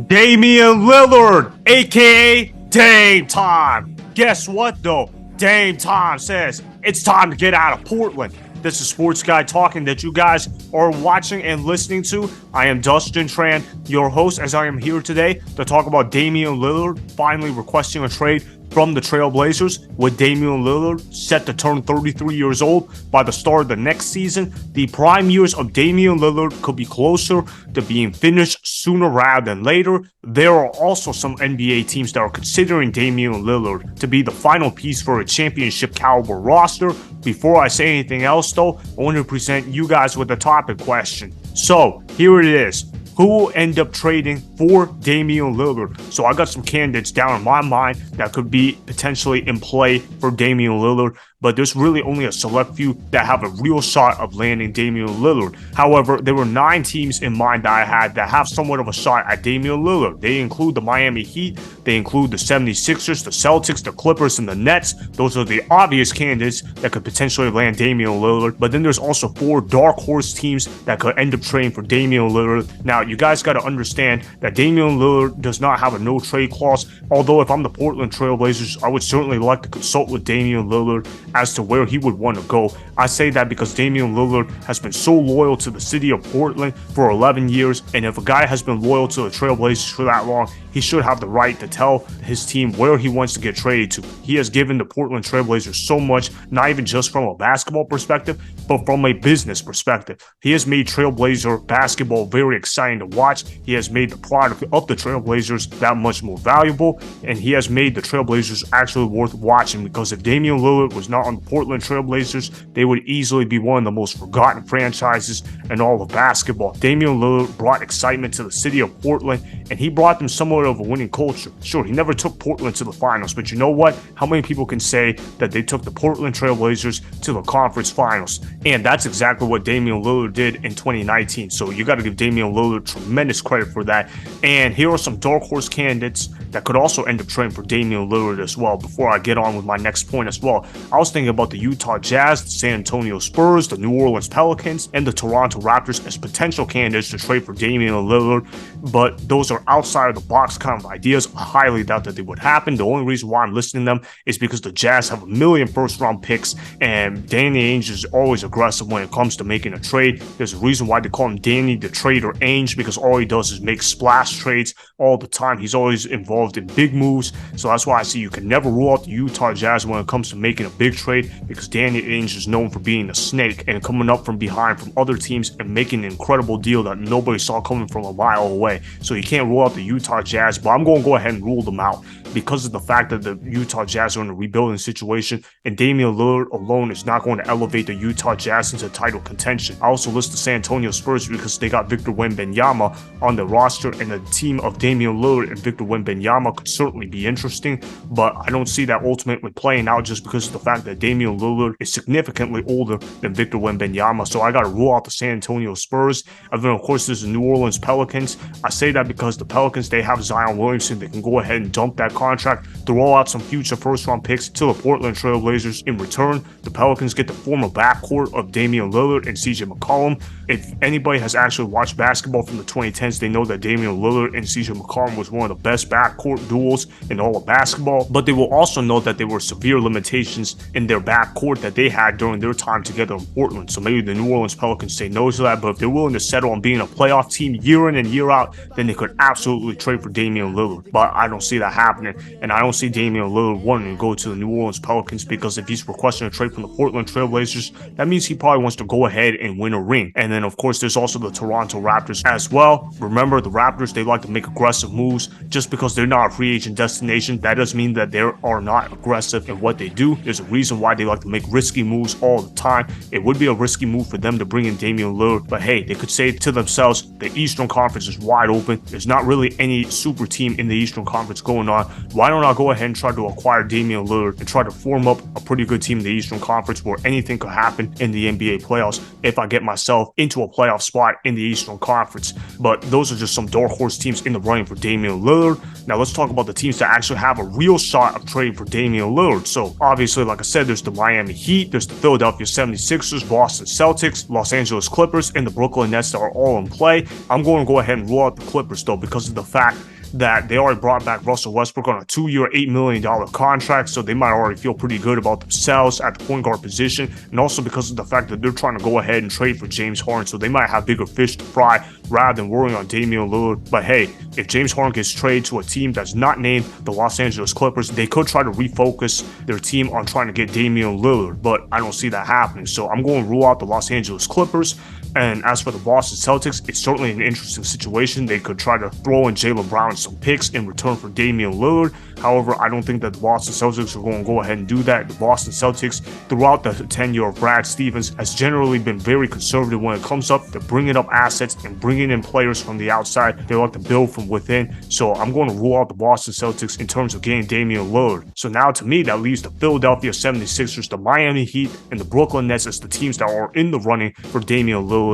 Damian Lillard, aka Dame Time. Guess what though? Dame Time says it's time to get out of Portland. This is Sports Guy Talking that you guys are watching and listening to. I am Dustin Tran, your host, as I am here today to talk about Damian Lillard finally requesting a trade from the Trail Blazers, with Damian Lillard set to turn 33 years old by the start of the next season. The prime years of Damian Lillard could be closer to being finished sooner rather than later. There are also some NBA teams that are considering Damian Lillard to be the final piece for a championship caliber roster. Before I say anything else though, I want to present you guys with a topic question. So here it is. Who will end up trading for Damian Lillard? So I got some candidates down in my mind that could be potentially in play for Damian Lillard, but there's really only a select few that have a real shot of landing Damian Lillard. However, there were 9 teams in mind that I had that have somewhat of a shot at Damian Lillard. They include the Miami Heat, they include the 76ers, the Celtics, the Clippers, and the Nets. Those are the obvious candidates that could potentially land Damian Lillard, but then there's also 4 dark horse teams that could end up trading for Damian Lillard. Now, you guys got to understand that Damian Lillard does not have a no-trade clause, although if I'm the Portland Trail Blazers, I would certainly like to consult with Damian Lillard as to where he would want to go. I say that because Damian Lillard has been so loyal to the city of Portland for 11 years, and if a guy has been loyal to the Trail Blazers for that long, he should have the right to tell his team where he wants to get traded to. He has given the Portland Trail Blazers so much, not even just from a basketball perspective, but from a business perspective. He has made Trailblazer basketball very exciting to watch. He has made the product of the Trailblazers that much more valuable, and he has made the Trailblazers actually worth watching, because if Damian Lillard was not on the Portland Trailblazers, they would easily be one of the most forgotten franchises in all of basketball. Damian Lillard brought excitement to the city of Portland, and he brought them somewhat of a winning culture. Sure, he never took Portland to the finals, but you know what? How many people can say that they took the Portland Trailblazers to the conference finals? And that's exactly what Damian Lillard did in 2019. So you got to give Damian Lillard tremendous credit for that. And here are some dark horse candidates that could also end up trading for Damian Lillard as well. Before I get on with my next point as well, I was thinking about the Utah Jazz, the San Antonio Spurs, the New Orleans Pelicans, and the Toronto Raptors as potential candidates to trade for Damian Lillard. But those are outside of the box kind of ideas. I highly doubt that they would happen. The only reason why I'm listing them is because the Jazz have a million first-round picks, and Danny Ainge is always aggressive when it comes to making a trade. There's a reason why they call him Danny the Trader Ainge, because all he does is make splash trades all the time. He's always involved in big moves, so that's why I see you can never rule out the Utah Jazz when it comes to making a big trade, because Danny Ainge is known for being a snake and coming up from behind from other teams and making an incredible deal that nobody saw coming from a mile away. So you can't rule out the Utah Jazz, but I'm going to go ahead and rule them out because of the fact that the Utah Jazz are in a rebuilding situation, and Damian Lillard alone is not going to elevate the Utah Jazz into title contention. I also list the San Antonio Spurs because they got Victor Wembanyama on the roster, and the team of Damian Lillard and Victor Wembanyama could certainly be interesting, but I don't see that ultimately playing out just because of the fact that Damian Lillard is significantly older than Victor Wembanyama. So I got to rule out the San Antonio Spurs. And then of course there's the New Orleans Pelicans. I say that because the Pelicans, they have Zion Williamson. They can go ahead and dump that contract, throw out some future first-round picks to the Portland Trail Blazers. In return, the Pelicans get the former backcourt of Damian Lillard and CJ McCollum. If anybody has actually watched basketball from the 2010s, they know that Damian Lillard and CJ McCollum was one of the best backcourt duels in all of basketball, but they will also know that there were severe limitations in their backcourt that they had during their time together in Portland. So maybe the New Orleans Pelicans say no to that, but if they're willing to settle on being a playoff team year in and year out, then they could absolutely trade for Damian Lillard. But I don't see that happening, and I don't see Damian Lillard wanting to go to the New Orleans Pelicans, because if he's requesting a trade from the Portland Trail Blazers, that means he probably wants to go ahead and win a ring. And then of course there's also the Toronto Raptors as well. Remember, the Raptors, they like to make aggressive moves. Just because they're not a free agent destination, that doesn't mean that they are not aggressive in what they do. There's a reason why they like to make risky moves all the time. It would be a risky move for them to bring in Damian Lillard, but hey, they could say to themselves, the Eastern Conference is wide open. There's not really any super team in the Eastern Conference going on, why don't I go ahead and try to acquire Damian Lillard and try to form up a pretty good team in the Eastern Conference where anything could happen in the NBA playoffs if I get myself into a playoff spot in the Eastern Conference. But those are just some dark horse teams in the running for Damian Lillard. Now let's talk about the teams that actually have a real shot of trading for Damian Lillard. So obviously, like I said, there's the Miami Heat, there's the Philadelphia 76ers, Boston Celtics, Los Angeles Clippers, and the Brooklyn Nets that are all in play. I'm going to go ahead and rule out the Clippers though because of the fact that they already brought back Russell Westbrook on a 2-year, $8 million contract, so they might already feel pretty good about themselves at the point guard position, and also because of the fact that they're trying to go ahead and trade for James Harden, so they might have bigger fish to fry rather than worrying on Damian Lillard. But hey, if James Harden gets traded to a team that's not named the Los Angeles Clippers, they could try to refocus their team on trying to get Damian Lillard, but I don't see that happening, so I'm going to rule out the Los Angeles Clippers. And as for the Boston Celtics, it's certainly an interesting situation. They could try to throw in Jaylen Brown some picks in return for Damian Lillard. However, I don't think that the Boston Celtics are going to go ahead and do that. The Boston Celtics, throughout the tenure of Brad Stevens, has generally been very conservative when it comes up to bringing up assets and bringing in players from the outside. They like to build from within. So I'm going to rule out the Boston Celtics in terms of getting Damian Lillard. So now to me, that leaves the Philadelphia 76ers, the Miami Heat, and the Brooklyn Nets as the teams that are in the running for Damian Lillard.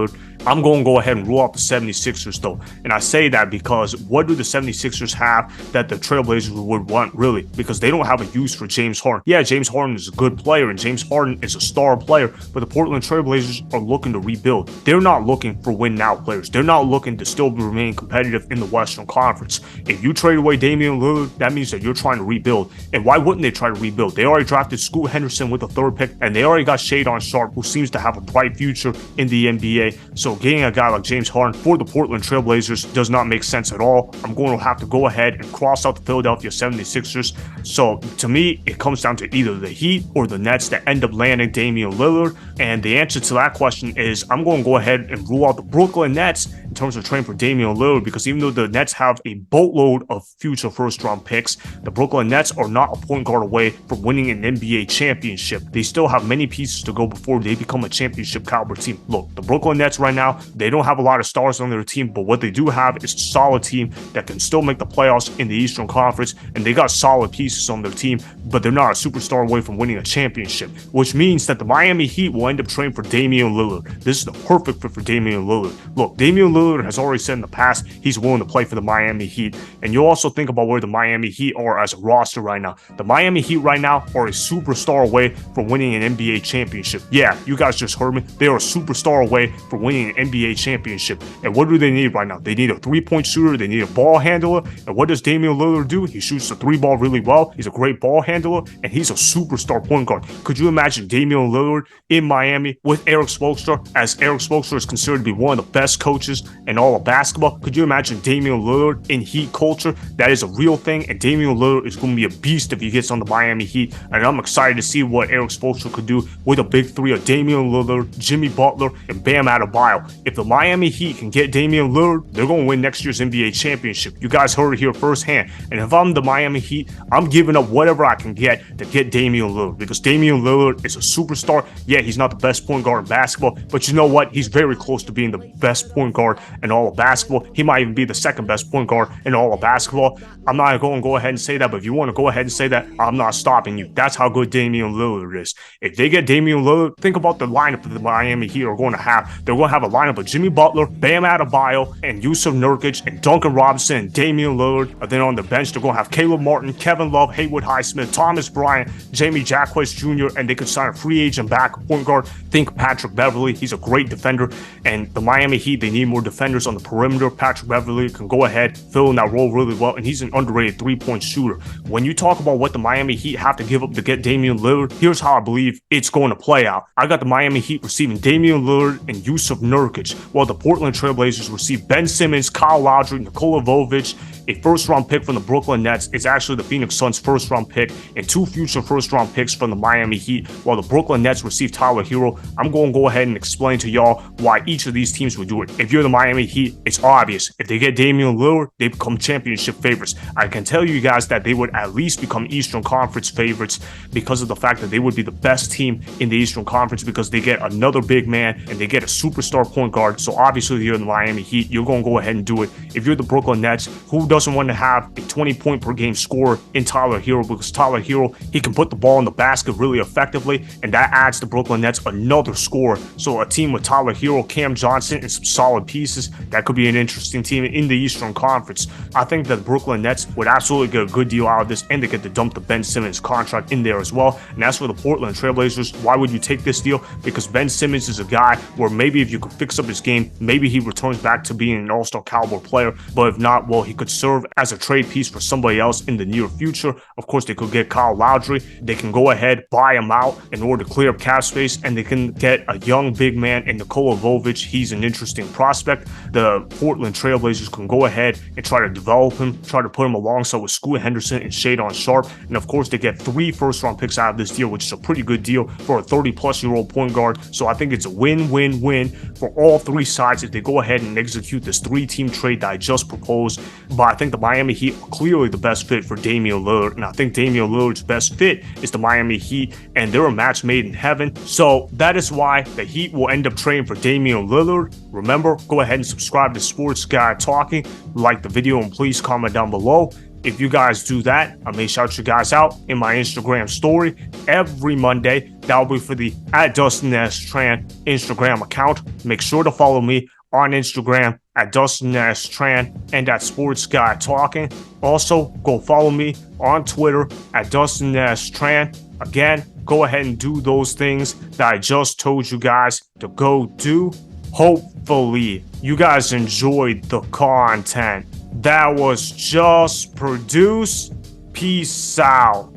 I'm going to go ahead and rule out the 76ers though. And I say that because what do the 76ers have that the Trailblazers would want really? Because they don't have a use for James Harden. Yeah, James Harden is a good player and James Harden is a star player, but the Portland Trailblazers are looking to rebuild. They're not looking for win now players. They're not looking to still remain competitive in the Western Conference. If you trade away Damian Lillard, that means that you're trying to rebuild. And why wouldn't they try to rebuild? They already drafted Scoot Henderson with a 3rd pick, and they already got Shadon Sharpe, who seems to have a bright future in the NBA. So getting a guy like James Harden for the Portland Trailblazers does not make sense at all. I'm going to have to go ahead and cross out the Philadelphia 76ers. So to me, it comes down to either the Heat or the Nets that end up landing Damian Lillard. And the answer to that question is I'm going to go ahead and rule out the Brooklyn Nets in terms of trading for Damian Lillard, because even though the Nets have a boatload of future first-round picks, the Brooklyn Nets are not a point guard away from winning an NBA championship. They still have many pieces to go before they become a championship caliber team. Look, the Brooklyn Nets right now, they don't have a lot of stars on their team, but what they do have is a solid team that can still make the playoffs in the Eastern Conference, and they got solid pieces on their team, but they're not a superstar away from winning a championship, which means that the Miami Heat will end up trading for Damian Lillard. This is the perfect fit for Damian Lillard. Look, Damian Lillard has already said in the past he's willing to play for the Miami Heat, and you also think about where the Miami Heat are as a roster right now. The Miami Heat right now are a superstar away from winning an NBA championship. Yeah, you guys just heard me. They are a superstar away from winning an NBA championship. And what do they need right now? They need a 3-point shooter. They need a ball handler. And what does Damian Lillard do? He shoots the 3-ball really well. He's a great ball handler, and he's a superstar point guard. Could you imagine Damian Lillard in Miami with Eric Spoelstra, as Eric Spoelstra is considered to be one of the best coaches in all of basketball? Could you imagine Damian Lillard in Heat culture? That is a real thing, and Damian Lillard is going to be a beast if he gets on the Miami Heat, and I'm excited to see what Eric Spoelstra could do with a big three of Damian Lillard, Jimmy Butler, and Bam Adebayo. If the Miami Heat can get Damian Lillard, they're going to win next year's NBA championship. You guys heard it here firsthand, and if I'm the Miami Heat, I'm giving up whatever I can get to get Damian Lillard, because Damian Lillard is a superstar. Yeah, he's not the best point guard in basketball, but you know what? He's very close to being the best point guard in all of basketball. He might even be the second best point guard in all of basketball. I'm not going to go ahead and say that, but if you want to go ahead and say that, I'm not stopping you. That's how good Damian Lillard is. If they get Damian Lillard, think about the lineup that the Miami Heat are going to have. They're going to have a lineup of Jimmy Butler, Bam Adebayo, and Yusuf Nurkic, and Duncan Robinson, and Damian Lillard. And then on the bench, they're going to have Caleb Martin, Kevin Love, Haywood Highsmith, Thomas Bryant, Jamie Jacquez Jr., and they could sign a free agent back point guard. Think Patrick Beverley. He's a great defender. And the Miami Heat, they need more defenders on the perimeter. Patrick Beverley can go ahead, fill in that role really well, and he's an underrated 3-point shooter. When you talk about what the Miami Heat have to give up to get Damian Lillard, here's how I believe it's going to play out. I got the Miami Heat receiving Damian Lillard and Yusuf Nurkic, while the Portland Trailblazers receive Ben Simmons, Kyle Lowry, Nikola Jovic, a first-round pick from the Brooklyn Nets. It's actually the Phoenix Suns' first-round pick, and 2 future first-round picks from the Miami Heat, while the Brooklyn Nets receive Tyler Hero. I'm going to go ahead and explain to y'all why each of these teams would do it. If you're the Miami Heat, it's obvious. If they get Damian Lillard, they become championship favorites. I can tell you guys that they would at least become Eastern Conference favorites because of the fact that they would be the best team in the Eastern Conference, because they get another big man and they get a superstar point guard. So obviously, if you're in the Miami Heat, you're going to go ahead and do it. If you're the Brooklyn Nets, who doesn't want to have a 20-point per game scorer in Tyler Hero? Because Tyler Hero, he can put the ball in the basket really effectively, and that adds the Brooklyn Nets another scorer. So a team with Tyler Hero, Cam Johnson, and some solid pieces, that could be an interesting team in the Eastern Conference. I think that the Brooklyn Nets would absolutely get a good deal out of this, and they get to dump the Ben Simmons contract in there as well. And as for the Portland Trailblazers, why would you take this deal? Because Ben Simmons is a guy where maybe if you could fix up his game, maybe he returns back to being an all-star caliber player. But if not, well, he could serve as a trade piece for somebody else in the near future. Of course, they could get Kyle Lowry. They can go ahead, buy him out in order to clear up cap space, and they can get a young big man in Nikola Jovic. He's an interesting prospect. The Portland Trailblazers can go ahead and try to develop him, try to put him alongside with Scoot Henderson and Shadon Sharpe. And of course, they get 3 first-round picks out of this deal, which is a pretty good deal for a 30-plus-year-old point guard. So I think it's a win-win-win for all 3 sides if they go ahead and execute this 3-team trade that I just proposed. But I think the Miami Heat are clearly the best fit for Damian Lillard, and I think Damian Lillard's best fit is the Miami Heat, and they're a match made in heaven. So that is why the Heat will end up trading for Damian Lillard. Remember, go ahead and subscribe to Sports Guy Talking, like the video, and please comment down below. If you guys do that, I may shout you guys out in my Instagram story every Monday. That'll be for the @DustinTran Instagram account. Make sure to follow me on Instagram @DustinTran and @SportsGuyTalking. Also, go follow me on Twitter @DustinTran. Again, go ahead and do those things that I just told you guys to go do. Hopefully, you guys enjoyed the content that was just produced. Peace out.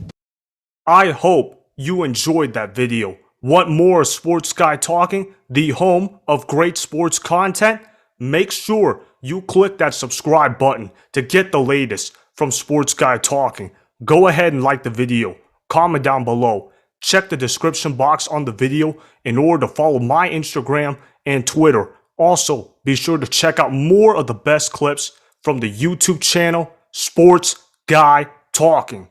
I hope you enjoyed that video. Want more Sports Guy Talking, the home of great sports content? Make sure you click that subscribe button to get the latest from Sports Guy Talking. Go ahead and like the video. Comment down below. Check the description box on the video in order to follow my Instagram and Twitter. Also, be sure to check out more of the best clips from the YouTube channel, Sports Guy Talking.